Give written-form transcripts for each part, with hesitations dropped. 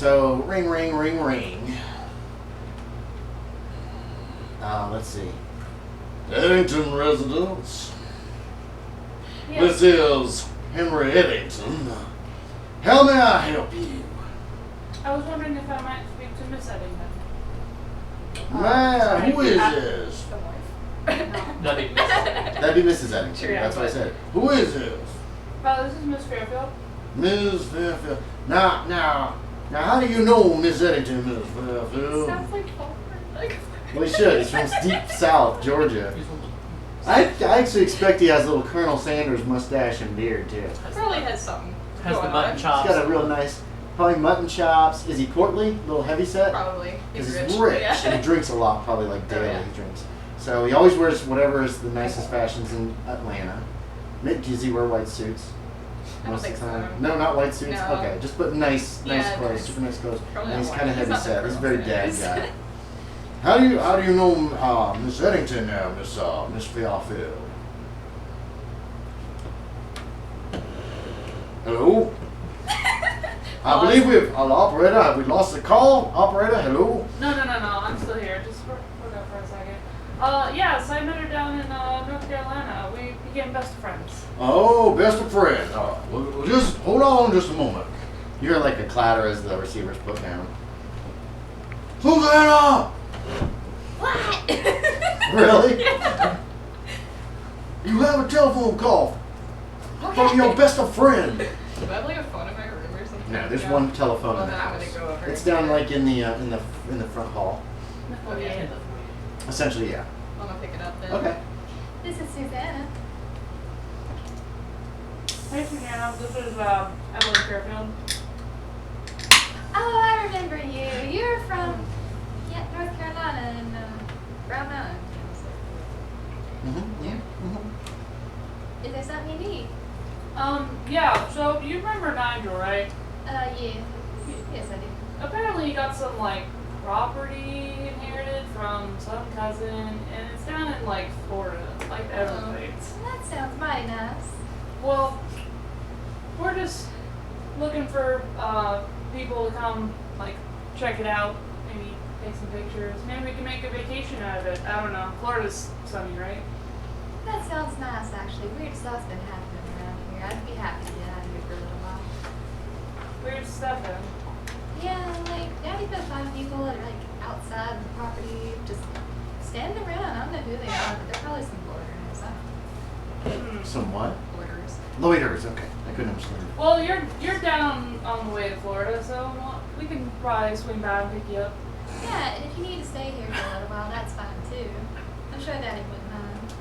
So, ring, ring, ring, ring. Let's see. Edington residence. Yes. This is Henry Edington. How may I help you? I was wondering if I might speak to Miss Edington. Man, who is this? The wife. Nothing. That'd be Mrs. Edington. Sure, That's what I but- said. Who is this? This is Miss Fairfield. Ms. Fairfield. Now, how do you know Miss Edington, Ms. Fairfield? Sounds like Homer. Like, Well, he should. He's from deep south, Georgia. I actually expect he has a little Colonel Sanders mustache and beard, too. probably has something. Has the going mutton on. chops. He's got a real nice, probably mutton chops. Is he portly? A little heavy set? Probably. Because he's rich Yeah. and he drinks a lot, probably like daily yeah. he drinks. So he always wears whatever is the nicest fashions in Atlanta. Does he wear white suits? I don't think so. No, not white suits? No. Okay, just put nice Yeah, clothes, nice. super nice clothes. Probably And he's not kind of white. heavy He's not set. the He's a very Colonel dad Sanders. guy. How do you know Miss Edington now, Miss Fairfield? Hello? I believe operator, have we lost the call? Operator, hello? No, I'm still here. Just hold up for a second. Yes, I met her down in North Carolina. We became best friends. Oh, best of friends. All right, we'll just hold on just a moment. You hear like a clatter as the receiver's put down. Suzanna! What? Really? You have a telephone call from your best of friend. Do I have like a phone in my room or something? No, there's one telephone Well, in the then I'm house. gonna go over. It's down like in the front hall. Okay. Essentially, yeah. I'm gonna pick it up then. Okay. This is Suzanna. Hey, Suzanna. This is Evelyn Fairfield. Oh, I remember you. You're from North Carolina and Brown Mountain. Mm-hmm. Yeah. Mm-hmm. Is there something you need? Yeah. So you remember Nigel, right? Yeah. Yes, I do. Apparently, he got some like property inherited from some cousin, and it's down in like Florida, like the Everglades. That sounds mighty nice. Well, we're just looking for people to come like check it out, maybe take some pictures. Maybe we can make a vacation out of it. I don't know. Florida's sunny, right? That sounds nice, actually. Weird stuff's been happening around here. I'd be happy to get out of here for a little while. Weird stuff, then. Yeah, like, now you've been finding people that are, like, outside the property, just standing around. I don't know who they are, but they're probably some loiterers. Some what? Loiterers. Loiterers, okay. I couldn't understand. Well, you're down on the way to Florida, so we can probably swing by and pick you up. Yeah, and if you need to stay here for a little while, that's fine, too. I'm sure Daddy wouldn't mind.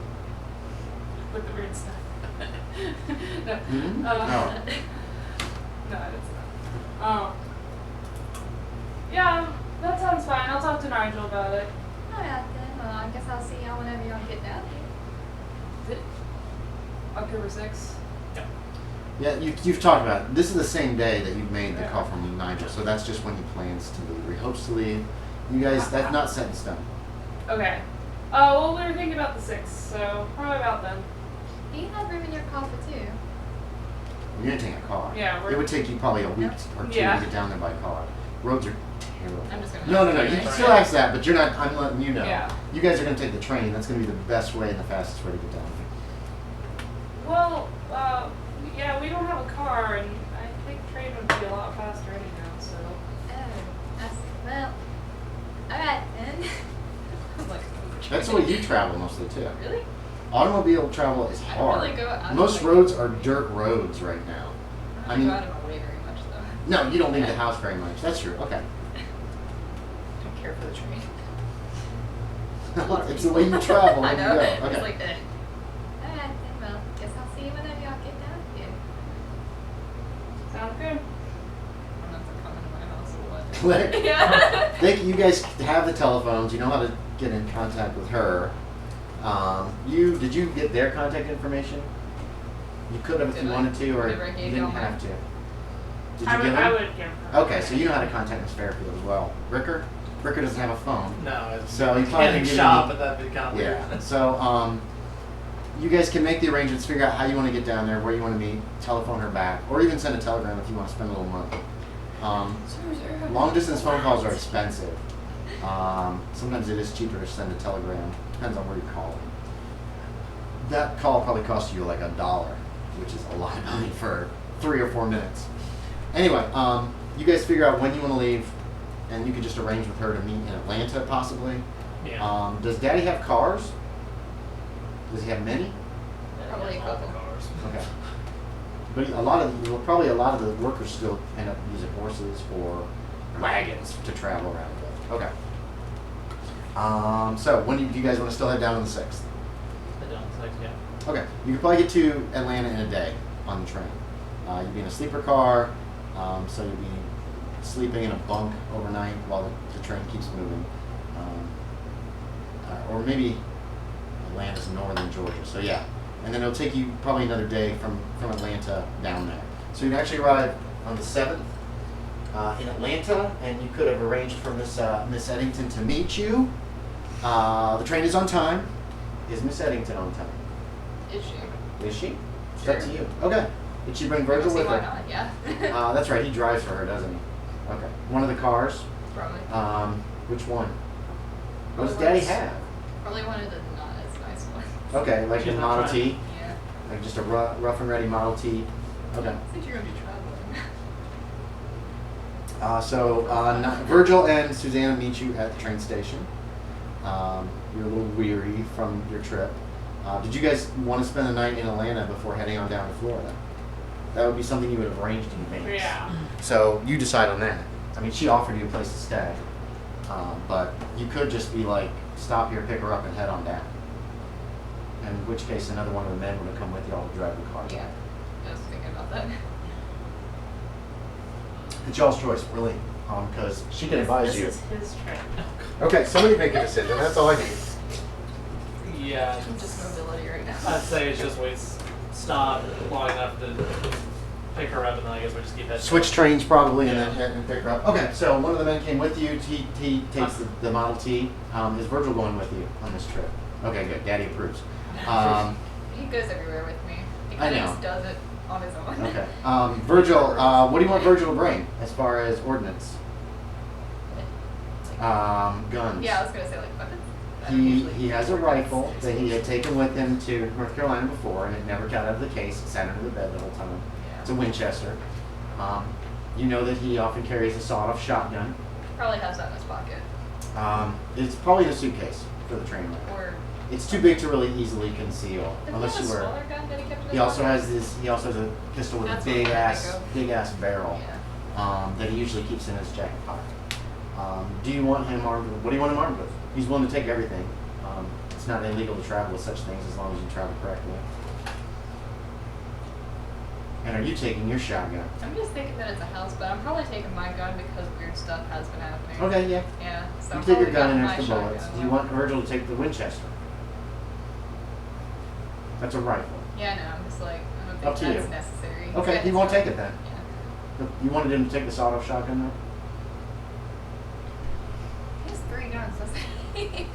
With the weird stuff. No. Hmm? No, it's not. Yeah, that sounds fine. I'll talk to Nigel about it. Alright then, well, I guess I'll see y'all whenever y'all get down here. Is it October 6th? Yeah, you've talked about it. This is the same day that you've made the call from Nigel, so that's just when he plans to leave. Or he hopes to leave. You guys, that's not set in stone. Okay. Well, we were thinking about the 6th, so probably about then. Do you have room in your car for two? You're gonna take a car. Yeah, It would take you probably a week or two Yeah. to get down there by car. Roads are terrible. I'm just gonna. No. You can still ask that, but you're not. I'm letting you know. Yeah. You guys are gonna take the train. That's gonna be the best way and the fastest way to get down here. Well, yeah, we don't have a car, and I think train would be a lot faster anyhow, so. Oh, I see. Well, alright then. I'm like, That's the way you travel mostly too. Really? Automobile travel is I don't hard. really go out of Most my- roads are dirt roads right now. I don't go out of my way very much, though. No, you don't leave the house very much. That's true. Okay. Don't care for the train. It's the way you travel. I when you know. go. It's Okay. like, Alright then, well, guess I'll see you whenever y'all get down here. Sounds good. I'm not coming to my house or what. Click. Yeah. You guys have the telephones. You know how to get in contact with her. Did you get their contact information? You could have if Did you I? wanted to, or Whenever I you gave didn't y'all have mine? to. Did you I give would them? give her. Okay, so you know how to contact Miss Fairfield as well. Ricker doesn't have a phone. No, it's So you probably canning didn't shop, give but that'd be kind of weird. Yeah. So you guys can make the arrangements, figure out how you want to get down there, where you want to meet, telephone her back, or even send a telegram if you want to spend a little money. Long distance phone calls are expensive. Sometimes it is cheaper to send a telegram. Depends on where you call. That call probably cost you like $1, which is a lot of money for 3 or 4 minutes. Anyway, you guys figure out when you want to leave, and you can just arrange with her to meet in Atlanta, possibly. Yeah. Does Daddy have cars? Does he have many? Probably a couple. Cars. Okay. But a lot of the workers still end up using horses or wagons to travel around with. Okay. So when do you guys want to still head down on the 6th? Yeah. Okay. You could probably get to Atlanta in a day on the train. You'd be in a sleeper car, so you'd be sleeping in a bunk overnight while the train keeps moving. Or maybe Atlanta's northern Georgia. So yeah. And then it'll take you probably another day from Atlanta down there. So you'd actually arrive on the 7th in Atlanta, and you could have arranged for Miss Edington to meet you. The train is on time. Is Miss Edington on time? Is she? Is she? It's Sure. up to you. Okay. Did she bring Virgil with Why her? not? Yeah. That's right. He drives for her, doesn't he? Okay. One of the cars. Probably. Which one? What does Probably Daddy have? Probably one of the not as nice ones. Okay, like She's a not Model trying. T, Yeah. like just a rough and ready Model T. Okay. I think you're gonna be traveling. Virgil and Suzanna meet you at the train station. You're a little weary from your trip. Did you guys want to spend the night in Atlanta before heading on down to Florida? That would be something you would have arranged in advance. Yeah. So you decide on that. I mean, she offered you a place to stay, but you could just be like, stop here, pick her up, and head on down. In which case, another one of the men would have come with you all to drive the car. Yeah. I was thinking about that. It's y'all's choice, really, because she can advise you. This is his trip. Okay, somebody make a decision. That's all I need. Yeah. I'm just mobility right now. I'd say it's just stop long enough to pick her up, and then I guess we just keep heading. Switch trains probably, and Yeah. then pick her up. Okay, so one of the men came with you. He takes the Model T. Is Virgil going with you on this trip? Okay, good. Daddy approves. He goes everywhere with me. He I kind of know. just does it on his own. Okay. Virgil, what do you want Virgil to bring as far as ordnance? Guns. Yeah, I was gonna say like weapons. I don't He usually has a use rifle guns. that he had taken with him to North Carolina before, and it never got out of the case. It sat under the bed the whole time. Yeah. It's a Winchester. You know that he often carries a sawed-off shotgun. Probably has that in his pocket. It's probably in a suitcase for the train ride. Or It's too big to really easily conceal, did unless he you have a were. smaller gun that he kept in his He also pocket? has this. He also has a pistol with That's a what I'm big ass barrel Yeah. that he usually keeps in his jacket pocket. Do you want him armed with? What do you want him armed with? He's willing to take everything. It's not illegal to travel with such things as long as you travel correctly. And are you taking your shotgun? I'm just thinking that it's a house, but I'm probably taking my gun because weird stuff has been happening. Okay, yeah. Yeah. So You I'm take your probably gun and got extra my bullets. shotgun. Do you want Virgil to take the Winchester? That's a rifle. Yeah, no, I'm just like, I don't Up think to that's you. necessary. Okay, Yeah, he won't take it then. Yeah. You wanted him to take the sawed-off shotgun though? He has 3 guns, doesn't he?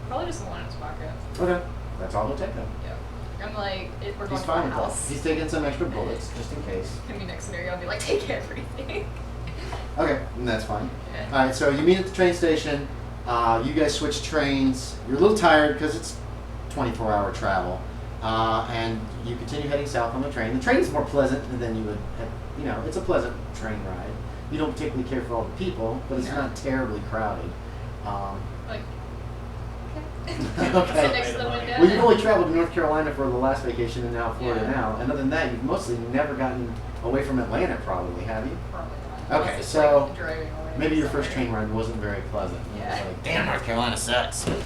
Probably just the one in his pocket. Okay, that's all he'll take then. Yeah. I'm like, if we're going He's to fine my with that. house. He's taking some extra bullets just in case. Maybe next scenario I'll be like, take everything. Okay, and that's fine. Yeah. All right, so you meet at the train station. You guys switch trains. You're a little tired because it's 24-hour travel, and you continue heading south on the train. The train is more pleasant than you would have. You know, it's a pleasant train ride. You don't particularly care for all the people, but it's No. not terribly crowded. Like, okay. Okay. Sit next to the window. Well, you've only traveled to North Carolina for the last vacation and now Florida Yeah. now. And other than that, you've mostly never gotten away from Atlanta, probably, have you? Probably not. Okay, Unless it's, so like, driving away maybe your somewhere. first train ride wasn't very pleasant. It was Yeah. like, damn, North Carolina sucks. Like,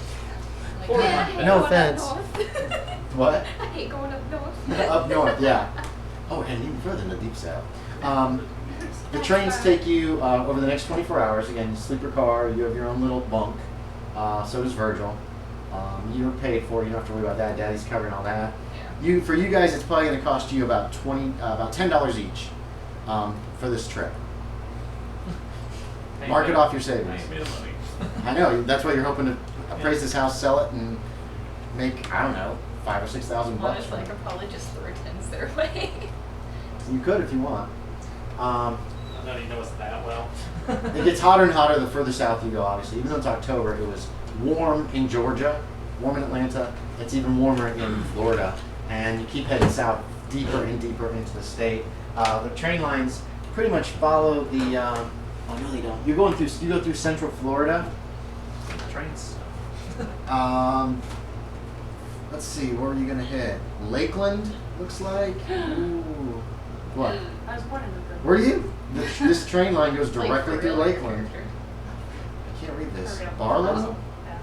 Or- I hate No going up offense. north. What? I hate going up north. Up north, yeah. Oh, and even further in the deep south. The trains take you over the next 24 hours. Again, sleeper car, you have your own little bunk. So does Virgil. You're paid for. You don't have to worry about that. Daddy's covering all that. Yeah. For you guys, it's probably going to cost you about $10 each for this trip. Mark it off your I savings. ain't made of money. I know. That's why you're hoping to appraise this house, sell it, and make, I don't know, $5,000 or $6,000 bucks Honestly, from I it. could probably just throw tens their way. You could if you want. I don't even know it's that well. It gets hotter and hotter the further south you go, obviously. Even though it's October, it was warm in Georgia, warm in Atlanta. It's even warmer in Florida. And you keep heading south deeper and deeper into the state. The train lines pretty much follow the, oh no they don't. You go through central Florida. Trains. Let's see, where are you gonna hit? Lakeland, looks like. Ooh. What? I was pointing at them. Were you? This train line goes Like, directly for through real, Lakeland. character. I can't read this. Okay. Barlow? Yeah.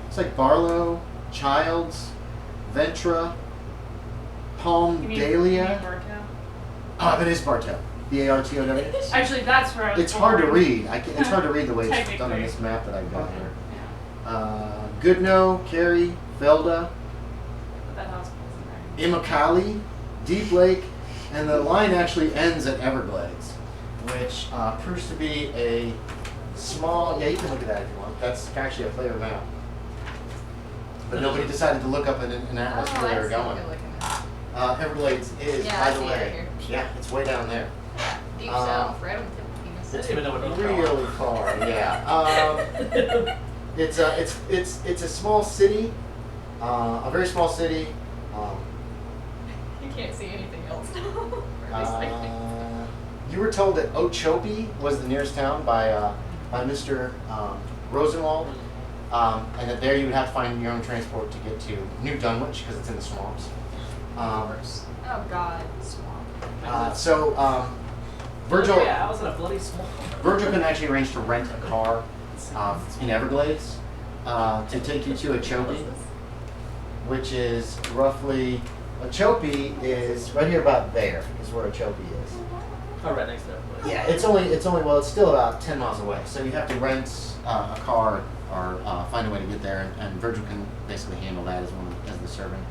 It's like Barlow, Childs, Ventura, Palm You mean Dahlia. Bartow? Oh, that is Bartow. B-A-R-T-O-W. Actually, that's where I was It's hard to born. read. It's hard to read the way it's done on Technically. this map that I've got here. Yeah. Goodnoe, Cary, Felda, But that house wasn't there. Immokalee, Deep Lake, and the line actually ends at Everglades, which proves to be a small. Yeah, you can look at that if you want. That's actually a player map. But nobody decided to look up an atlas Oh, where they I were see what going. you're looking at. Everglades is, Yeah, by I the see it way, here. yeah, it's way down there. Deep Um, south, right on the tip of I penis. didn't even know what you Really far, yeah. It's a small city, a very small city. You can't see anything else. You were told that Okeechobee was the nearest town by Mr. Rosenwald, and that there you would have to find your own transport to get to New Dunwich because it's in the swamps. Oh God, swamp. Virgil, Yeah, I was in a bloody swamp. Virgil can actually arrange to rent a car in Everglades to take you to Okeechobee, which is roughly, Okeechobee is right here about there is where Okeechobee is. Oh, right next to it. Yeah, it's still about 10 miles away. So you have to rent a car or find a way to get there, and Virgil can basically handle that as the servant.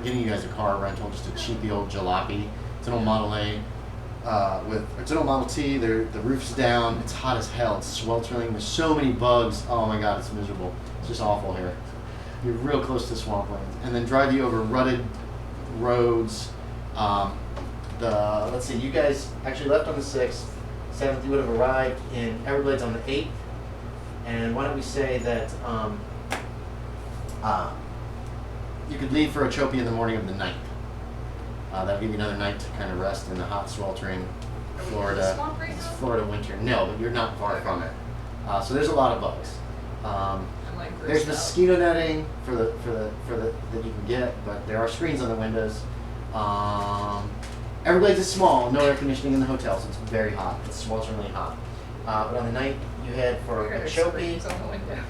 Getting you guys a car rental, just a cheapy old jalopy. It's an old Model A. It's an old Model T. The roof's down. It's hot as hell. It's sweltering. There's so many bugs. Oh my God, it's miserable. It's just awful here. You're real close to swamplands, and then drive you over rutted roads. Let's see. You guys actually left on the 6th. 7th, you would have arrived in Everglades on the 8th. And why don't we say that you could leave for Okeechobee in the morning of the 9th. That'll give you another night to kind of rest in the hot, sweltering Florida Swamp right now? Florida winter. No, but you're not far from it. So there's a lot of bugs. I'm like There's grossed out. mosquito netting for the that you can get, but there are screens on the windows. Everglades is small, no air conditioning in the hotel, so it's very hot. It's swelteringly hot. But on the night you head for Are there Okeechobee. screens on the window?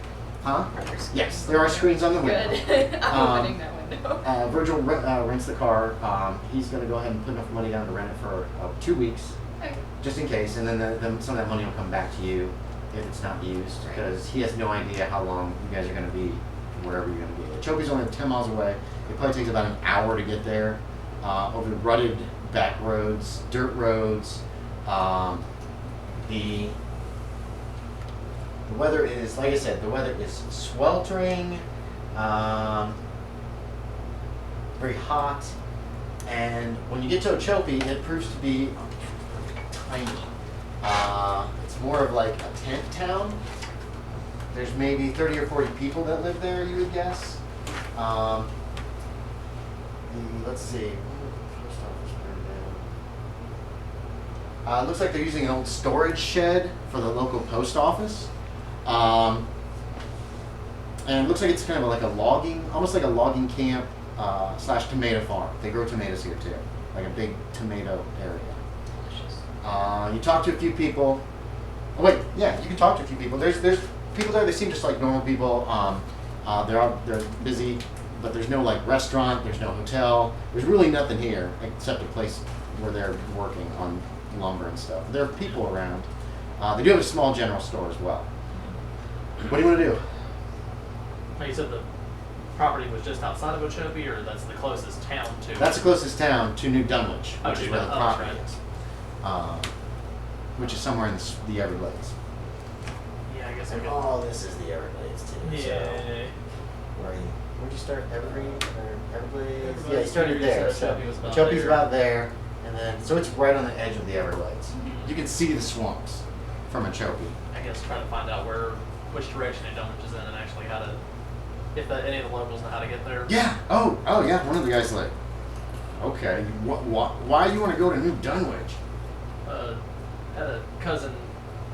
Huh? Are there screens Yes, on there the are screens on the window. Good. I'm opening that window. Virgil rents the car. He's going to go ahead and put enough money down to rent it for 2 weeks, Okay. just in case, and then some of that money will come back to you if it's not used, because he has no idea how long you guys are going to be wherever you're going to be. Okeechobee's only 10 miles away. It probably takes about an hour to get there, over the rutted back roads, dirt roads. The weather is, like I said, the weather is sweltering, very hot, and when you get to Okeechobee, it proves to be tiny. It's more of like a tent town. There's maybe 30 or 40 people that live there, you would guess. Let's see. Post office burned down. It looks like they're using an old storage shed for the local post office. And it looks like it's kind of like almost like a logging camp / tomato farm. They grow tomatoes here too, like a big tomato area. You talk to a few people. Oh wait, yeah, you can talk to a few people. There's people there. They seem just like normal people. They're busy, but there's no like restaurant. There's no hotel. There's really nothing here except a place where they're working on lumber and stuff. There are people around. They do have a small general store as well. What do you want to do? Oh, you said the property was just outside of Okeechobee, or that's the closest town to? That's the closest town to New Dunwich, Oh, which is New where the Dunwich, property right. is, which is somewhere in the Everglades. Yeah, I guess I And could. all this is the Everglades too. So Yeah. where'd you start? Evergreen or Everglades? Everglades, Yeah, you started you there. said So Okeechobee was about Okeechobee's there. about there, and and then so it's right on the edge of the Everglades. You can see the swamps from Ochope. I guess trying to find out which direction Edington is in and actually how to, if any of the locals know how to get there. Yeah. Oh yeah. One of the guys like, okay, why do you want to go to New Dunwich? Had a cousin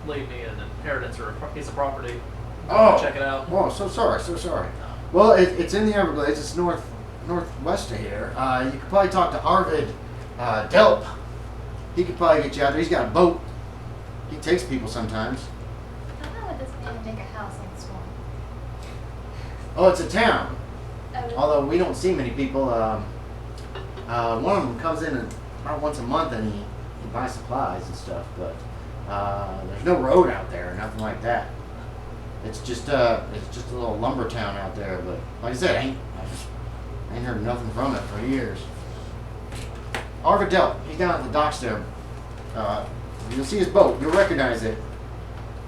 leave me an inheritance or a piece of property. Oh, Check it out. Oh, so sorry. Well, it's in the Everglades. It's northwest of here. You could probably talk to Arvid Delp. He could probably get you out there. He's got a boat. He takes people sometimes. How would this man make a house on the swamp? Oh, it's a town. Oh, Although we don't see many people. One of them comes in about once a month and he buys supplies and stuff. But there's no road out there or nothing like that. It's just a little lumber town out there. But like I said, I ain't heard nothing from it for years. Arvid Delp, he's down at the docks there. You'll see his boat. You'll recognize it.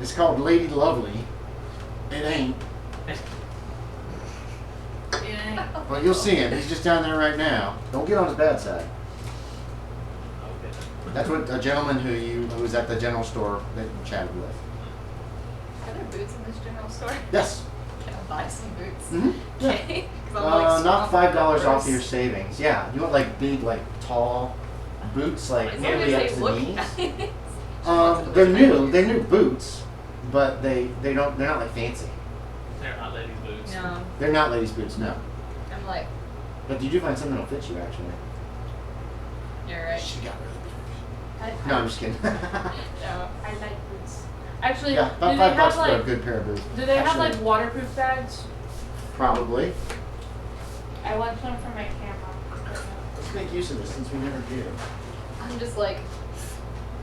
It's called Lady Lovely. It ain't. But you'll see him. He's just down there right now. Don't get on his bad side. Okay. That's what a gentleman who was at the general store that you chatted with. Are there boots in this general store? Yes. Can I buy some boots? Mm-hmm. Yeah. Okay. 'Cause I'm, like, Not swamped $5 with off clothes. your savings. Yeah. You want like big, like tall boots, like As long nearly up as to they the look knees. nice. They're new. They're new boots, but they're not like fancy. They're not ladies' boots. No. They're not ladies' boots, no. I'm like, But you do find something that'll fit you actually. you're right. She got really big feet. I, No, I'm just kidding. No. I like boots. Actually, Yeah, about do they $5 have for like a good pair of boots. do they have Actually, like waterproof bags? Probably. I want one for my camera. Let's make use of this since we never do. I'm just like,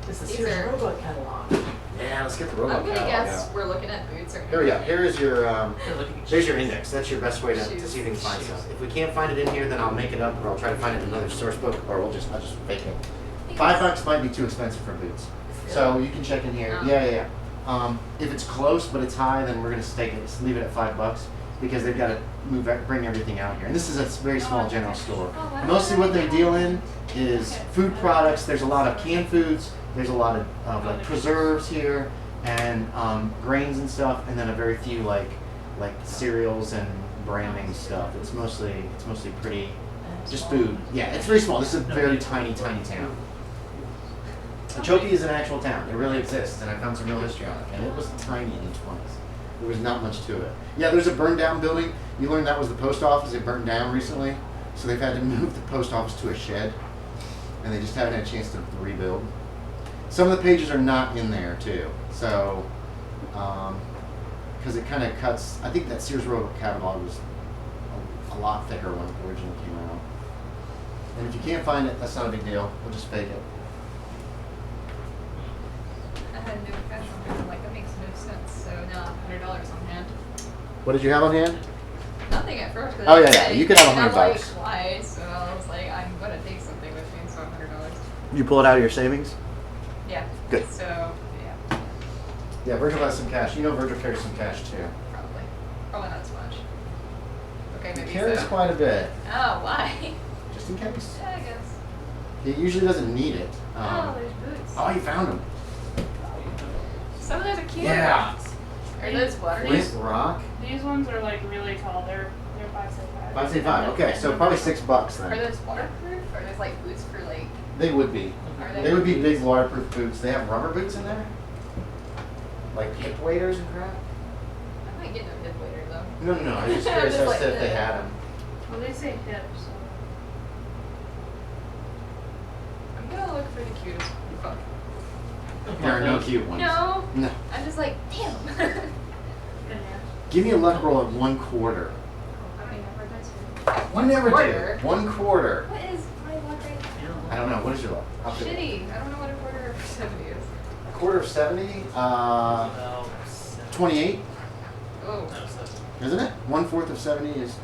This is These Sears are- Roebuck catalog. Yeah, let's get the robot. I'm gonna catalog guess out. we're looking at boots or Here we go. Here is your Here, look at there's your shoes. index. That's your best way to see if you can find Shoes. stuff. If we can't find it in here, then I'll make it up, or I'll try to find it in another source book, or I'll just fake it. $5 might be too expensive for boots, so you can check in here. Oh. Yeah. If it's close but it's high, then we're gonna stake it. Just leave it at $5 because they've got to bring everything out here. And this is a very small general store. Oh, why Mostly don't what they deal in is food products. There's a lot of canned foods. There's a lot of like preserves here and grains and stuff, and then a very few like cereals and branding stuff. It's mostly pretty just food. Yeah, it's very small. This is a very tiny town. Ochope is an actual town. It really exists, and I found some real history on it. And it was tiny in the 20s. There was not much to it. Yeah, there's a burned down building. You learned that was the post office. It burned down recently, so they've had to move the post office to a shed, and they just haven't had a chance to rebuild. Some of the pages are not in there too, so because it kind of cuts. I think that Sears Roebuck catalog was a lot thicker when it originally came out. And if you can't find it, that's not a big deal. We'll just fake it. I had no cash on hand. I'm like, that makes no sense. So now $100 on hand. What did you have on hand? Nothing at first. 'Cause Oh, I yeah, didn't yeah, say you could have anything, and I'm $100. like, why? So I was like, I'm gonna take something with me, so $100. You pull it out of your savings? Yeah. Good. So yeah, Yeah, Virgil has some cash. You know Virgil carries some cash too. probably not so much. Okay, He maybe carries so. quite a bit, Oh, why? just in case. Yeah, I guess. He usually doesn't need it. Oh, there's boots. Oh, you found them. Some of those are cute. Yeah. Are those water? Flint Rock. These ones are like really tall. They're 5'5". 5.5. Okay, so probably $6 Are then. those waterproof? Or are those like boots for like? They would be. Are They would be big waterproof boots. They have rubber boots in there, like hip waders and crap. I might get no hip waiter though. No. I was just I'm curious just as like, to if they had them. Well, they say hip, so. I'm gonna look for the cutest one. There are no cute ones. No. No. I'm just like, damn. Yeah. Give me a luck roll at 1/4. I don't even know where that's You never quarter? do. 1/4. What is my luck right now? I don't know. What is your luck? I'll pick it. Shitty. I don't know what a quarter of 70 is. A quarter of 70. About 28. Oh. No, so, Isn't it? 1/4 of 70 is.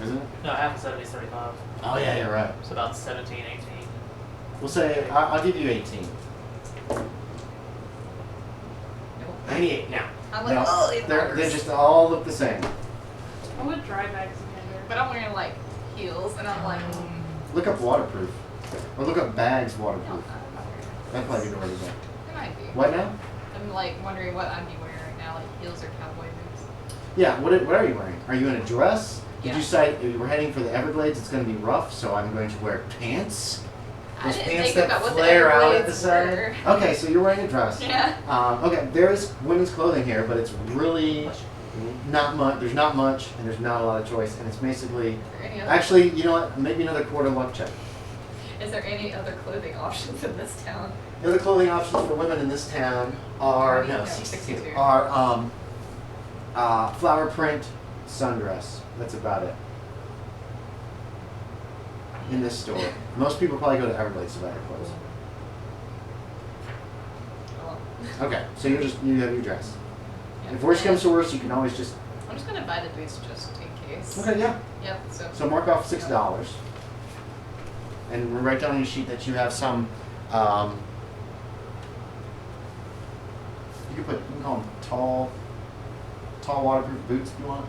Isn't it? no, half of 70 is 35. Oh yeah, you're right. So about 17, 18. We'll say I'll give you 18. Nope. 98 now. I'm like, No, oh, it they hurts. just all look the same. I would dry bags in there. But I'm wearing like heels, and I'm like, Look up waterproof. Or look up bags waterproof. That's probably the way to go. It might be. What now? I'm like wondering what I'd be wearing right now, like heels or cowboy boots. Yeah, what are you wearing? Are you in a dress? Did Yeah. you say we're heading for the Everglades? It's going to be rough, so I'm going to wear pants. I Those didn't pants think that about what the flare out at the Everglades side. were. Okay, so you're wearing a dress. Yeah. Okay, there is women's clothing here, but it's really not much. There's not much, and there's not a lot of choice, and it's basically. Is there any other- Actually, you know what? Maybe another quarter luck check. Is there any other clothing options in this town? The other clothing options for women in this town are No, 62 62. are flower print sundress. That's about it. In this store, most people probably go to Everglades to buy their clothes. Oh. Okay, so you have your dress. If worse comes to worse, you can always just. I'm just gonna buy the boots just in case. Okay, yeah. Yep. So. So mark off $6, and write down on your sheet that you have some. You can call them tall waterproof boots if you want.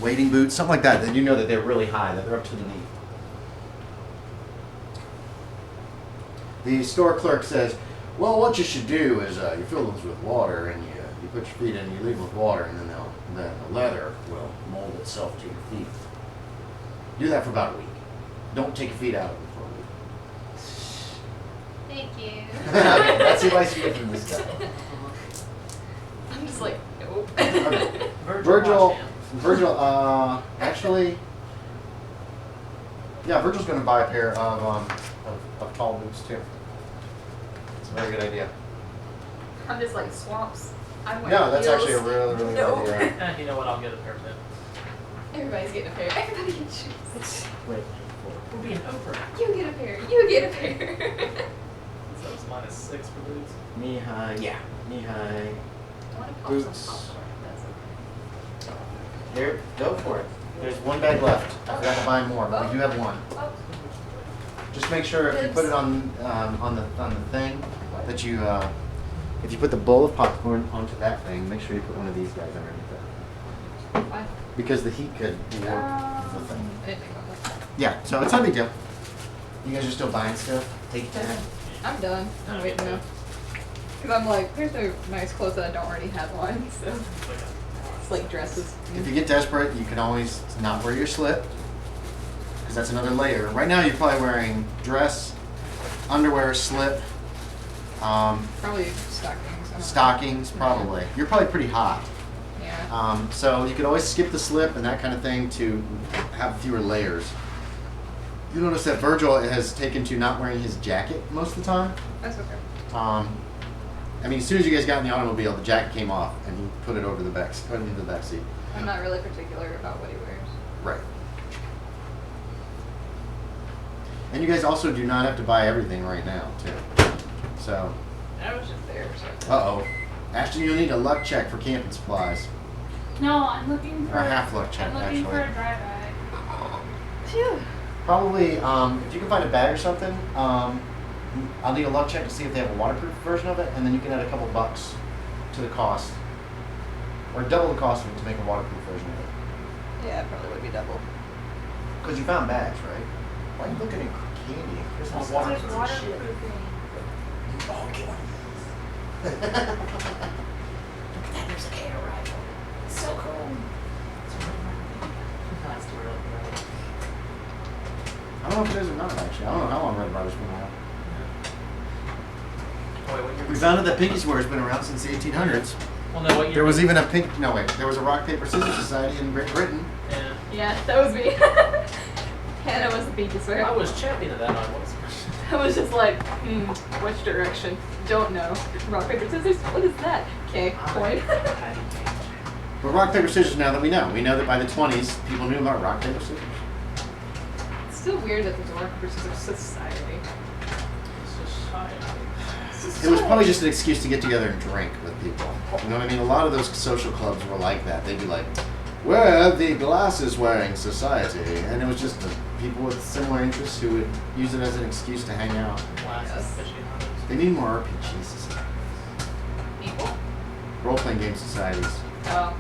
Wading boots, something like that. That you know that they're really high, that they're up to the knee. The store clerk says, "Well, what you should do is you fill those with water, and you put your feet in, you leave with water, and then the leather will mold itself to your feet. Do that for about a week. Don't take your feet out of it for a week." Thank you. That's the advice you get from this guy. I'm just like, nope. Okay. Virgil. Actually, yeah, Virgil's going to buy a pair of tall boots too. It's a very good idea. I'm just like swamps. I'm wearing No, that's heels. actually a really No. good idea. You know what? I'll get a pair too. Everybody's getting a pair. Everybody gets shoes. Wait, we're being over. You get a pair. You get a pair. So it's -6 for boots. Knee high, yeah, knee high. I want to pop Boots. some popcorn. That's okay. Here, go for it. There's one bag left. I forgot to buy more, but we do have one. Oh, Just make sure if you put it on the thing that you if you put the bowl of popcorn onto that thing, make sure you put one of these guys underneath it. why? Because the heat could warp the thing. I didn't think about that. Yeah, so it's not a big deal. You guys are still buying stuff? Take your time. I'm done. I'm waiting now. Because I'm like, there's no nice clothes that I don't already have on, so it's like dresses. If you get desperate, you can always not wear your slip, because that's another layer. Right now, you're probably wearing dress, underwear, slip, Probably stockings. I don't know. stockings, probably. You're probably pretty hot. Yeah. So you could always skip the slip and that kind of thing to have fewer layers. You notice that Virgil has taken to not wearing his jacket most of the time. That's okay. I mean, as soon as you guys got in the automobile, the jacket came off and he put it over the back, put it into the back seat. I'm not really particular about what he wears. Right. And you guys also do not have to buy everything right now, too. So, I was just there, so. uh-oh. Ashton, you'll need a luck check for camping supplies. No, I'm looking for Or a half luck check, I'm looking for actually. a dry bag. Phew. Probably, if you can find a bag or something, I'll need a luck check to see if they have a waterproof version of it, and then you can add a couple bucks to the cost. Or double the cost of it to make a waterproof version of it. Yeah, it probably would be double. Because you found bags, right? Why are you looking at candy and Christmas There's cards and shit? waterproofing. Oh, get one of these. Look at that, there's an air rifle. It's so cool. That's too early for that. I don't know if it is or not, actually. I don't know how long Red Ryder's been around. Wait, what year? We found out that Pinky Swear's been around since the 1800s. Well, no, what year? There was even a there was a rock, paper, scissors society in Great Britain. Yeah. Yeah, that was me. Hannah was the pinky swear. I was champion of that. I was. I was just like, which direction? Don't know. Rock, paper, scissors? What is that? Okay, coin. But rock, paper, scissors now that we know that by the 20s, people knew about rock, paper, scissors. It's still weird that there's a rock, paper, scissors society. It was probably just an excuse to get together and drink with people. You know what I mean? A lot of those social clubs were like that. They'd be like, we're the glasses-wearing society. And it was just the people with similar interests who would use it as an excuse to hang out. Yes. They need more RPG societies. People? Role-playing game societies. Oh.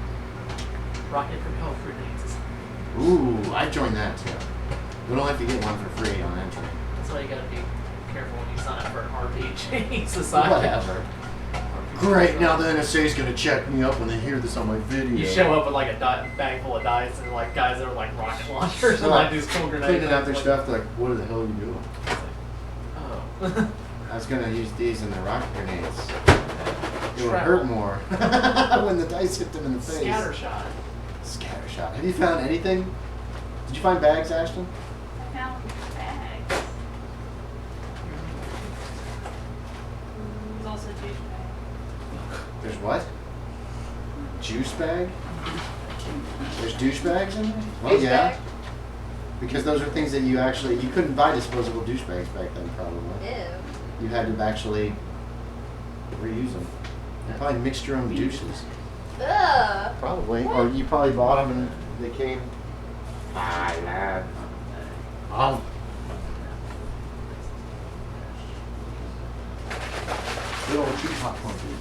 Rocket propelled for dances. Ooh, I'd join that too. We don't have to get one for free on entry. That's why you gotta be careful when you sign up for an RPG society. Whatever. Great, now the NSA's gonna check me up when they hear this on my video. You show up with like a bag full of dice and like guys that are like rocket launchers and like these cool grenades. Cleaning out their like, stuff, they're like, what the hell are you doing? Oh. I was gonna use these in the rocket grenades. It would Shrapnel. hurt more when the dice hit them in the face. Scatter shot. Scatter shot. Have you found anything? Did you find bags, Ashton? I found bags. There's also a juice bag. There's what? Juice bag? There's douchebags in there? Well, yeah. Douchebag? Because those are things that you couldn't buy disposable douchebags back then, probably. Ew. You had to actually reuse them. You probably mixed your own douches. Ugh. Probably. Or you probably bought them and they came. Ah, lad. Oh. Good old cheap popcorn food.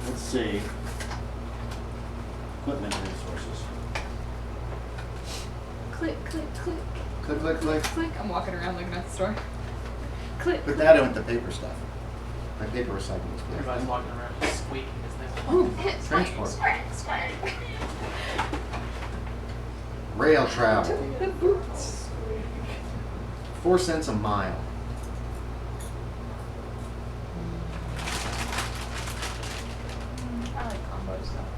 Let's see. Equipment resources. Click, click, click. Click, click, click. Click. I'm walking around looking at the store. Click. Put that in with the paper stuff. My paper recycling is Everybody's good. walking around just squeaking as they Ooh, Squirt, transport. squirt, squirt. Rail travel. The boots. 4 cents a mile. I like combo stuff.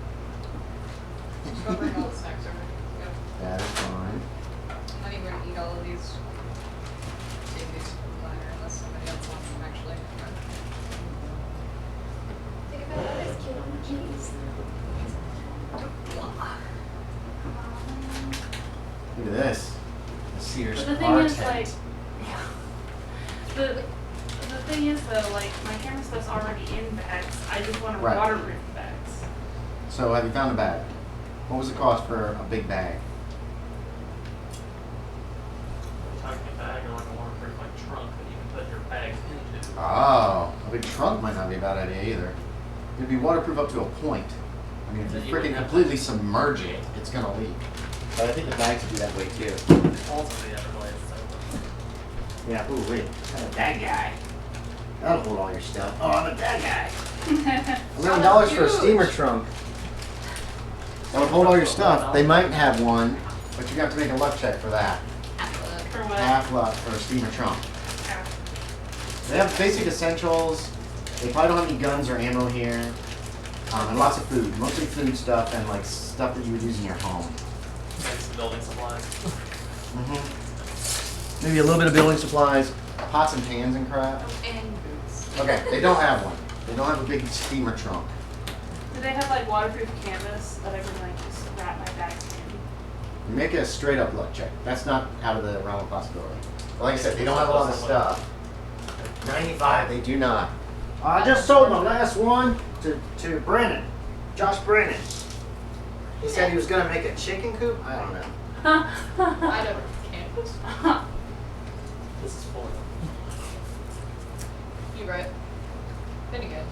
Just go bring all the snacks over. Go. That is fine. I'm not even gonna eat all of these. Save these for later unless somebody else wants them actually. Think about all this cute on cheese. Look at this. The Sears But the thing car is, tent. like, the thing is though, like my camera stuff's already in bags. I just want to Right. waterproof bags. So have you found a bag? What was the cost for a big bag? talking a bag or like a waterproof like trunk that you can put your bags into. Oh, a big trunk might not be a bad idea either. It'd be waterproof up to a point. I mean, if Then you you freaking wouldn't have completely submerge it, it's gonna leak. But I think the bags would be that way too. Also the other way, so. Yeah, ooh, wait. I'm a bad guy. That'll hold all your stuff. Oh, I'm a bad guy. $11 for a steamer trunk. That would hold all your stuff. They might have one, but you're gonna have to make a luck check for that. For what? Half luck for a steamer trunk. Yeah. They have basic essentials. They probably don't have any guns or ammo here. And lots of food. Mostly food stuff and like stuff that you would use in your home. Like some building supplies. Maybe a little bit of building supplies, pots and pans and crap. And boots. Okay, they don't have one. They don't have a big steamer trunk. Do they have like waterproof canvas that I can like just wrap my bags in? Make a straight up luck check. That's not out of the realm of possibility. But like I said, they don't have a lot of stuff. 95, they do not. I just sold my last one to Brennan, Josh Brennan. He said he was gonna make a chicken coop. I don't know. I don't canvas. This is full. You right. Pretty good.